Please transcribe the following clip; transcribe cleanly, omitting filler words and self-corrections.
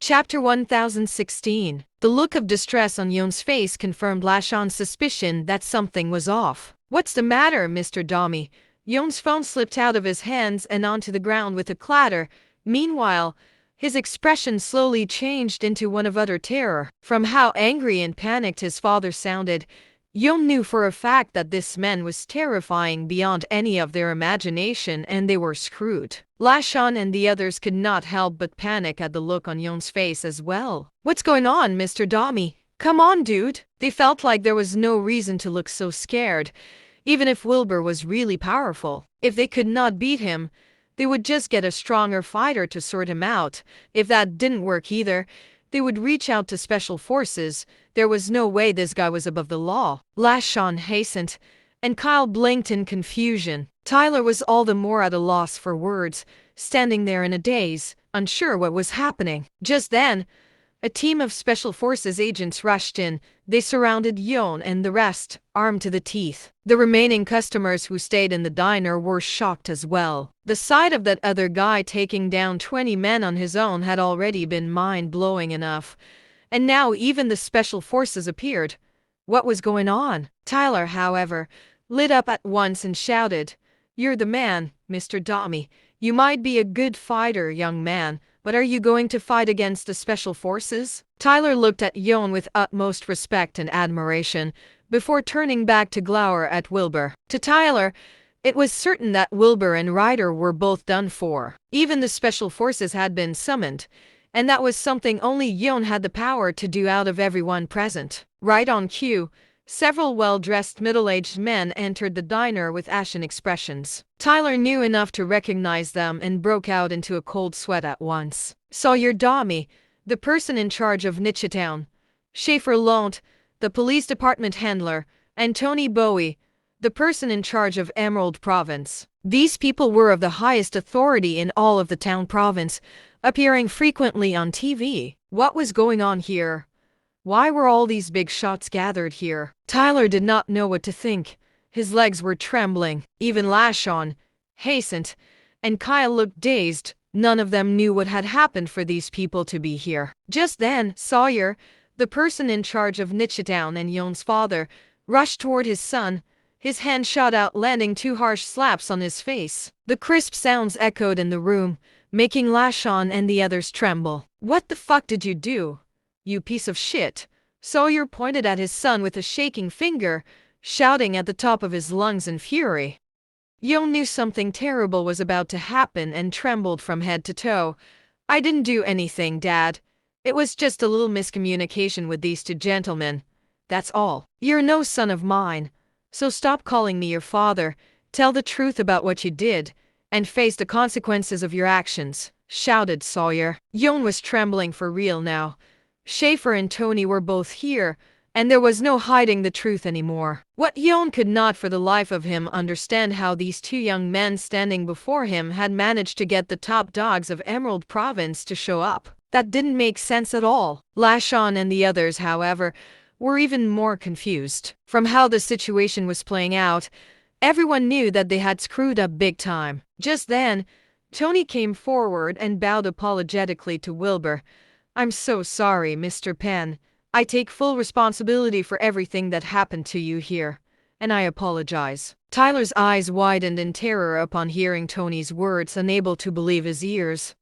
Chapter 1016. The look of distress on Yoon's face confirmed Lashan's suspicion that something was off. "What's the matter, Mr. Domi?" Yoon's phone slipped out of his hands and onto the ground with a clatter. Meanwhile, his expression slowly changed into one of utter terror. From how angry and panicked his father sounded, Yoon knew for a fact that this man was terrifying beyond any of their imagination, and they were screwed. Lashan and the others could not help but panic at the look on Yoon's face as well. "What's going on, Mr. Domi? Come on, dude." They felt like there was no reason to look so scared, even if Wilbur was really powerful. If they could not beat him, they would just get a stronger fighter to sort him out. If that didn't work either, they would reach out to special forces. There was no way this guy was above the law. Lashan hastened, and Kyle blinked in confusion. Tyler was all the more at a loss for words, standing there in a daze, unsure what was happening. Just then, a team of Special Forces agents rushed in. They surrounded Yoon and the rest, armed to the teeth. The remaining customers who stayed in the diner were shocked as well. The sight of that other guy taking down 20 men on his own had already been mind-blowing enough. And now even the Special Forces appeared. What was going on? Tyler, however, lit up at once and shouted, "You're the man, Mr. Domi. You might be a good fighter, young man, but are you going to fight against the Special Forces?" Tyler looked at Yoon with utmost respect and admiration, before turning back to glower at Wilbur. To Tyler, it was certain that Wilbur and Ryder were both done for. Even the Special Forces had been summoned, and that was something only Yoon had the power to do out of everyone present. Right on cue, several well-dressed middle-aged men entered the diner with ashen expressions. Tyler knew enough to recognize them and broke out into a cold sweat at once. Sawyer Domi, the person in charge of Nichetown, Schaefer Lount, the police department handler, and Tony Bowie, the person in charge of Emerald Province. These people were of the highest authority in all of the town province, appearing frequently on TV. What was going on here? Why were all these big shots gathered here? Tyler did not know what to think. His legs were trembling. Even Lashan hastened, and Kyle looked dazed. None of them knew what had happened for these people to be here. Just then, Sawyer, the person in charge of Nichetown and Yoon's father, rushed toward his son. His hand shot out, landing 2 harsh slaps on his face. The crisp sounds echoed in the room, making Lashan and the others tremble. "What the fuck did you do, you piece of shit?" Sawyer pointed at his son with a shaking finger, shouting at the top of his lungs in fury. Yoon knew something terrible was about to happen and trembled from head to toe. "I didn't do anything, Dad. It was just a little miscommunication with these 2 gentlemen. That's all. You're no son of mine, so stop calling me your father. Tell the truth about what you did, and face the consequences of your actions," shouted Sawyer. Yoon was trembling for real now. Schaefer and Tony were both here, and there was no hiding the truth anymore. What Yoon could not for the life of him understand how these 2 young men standing before him had managed to get the top dogs of Emerald Province to show up. That didn't make sense at all. Lashan and the others, however, were even more confused. From how the situation was playing out, everyone knew that they had screwed up big time. Just then, Tony came forward and bowed apologetically to Wilbur. "I'm so sorry, Mr. Penn. I take full responsibility for everything that happened to you here, and I apologize." Tyler's eyes widened in terror upon hearing Tony's words, unable to believe his ears.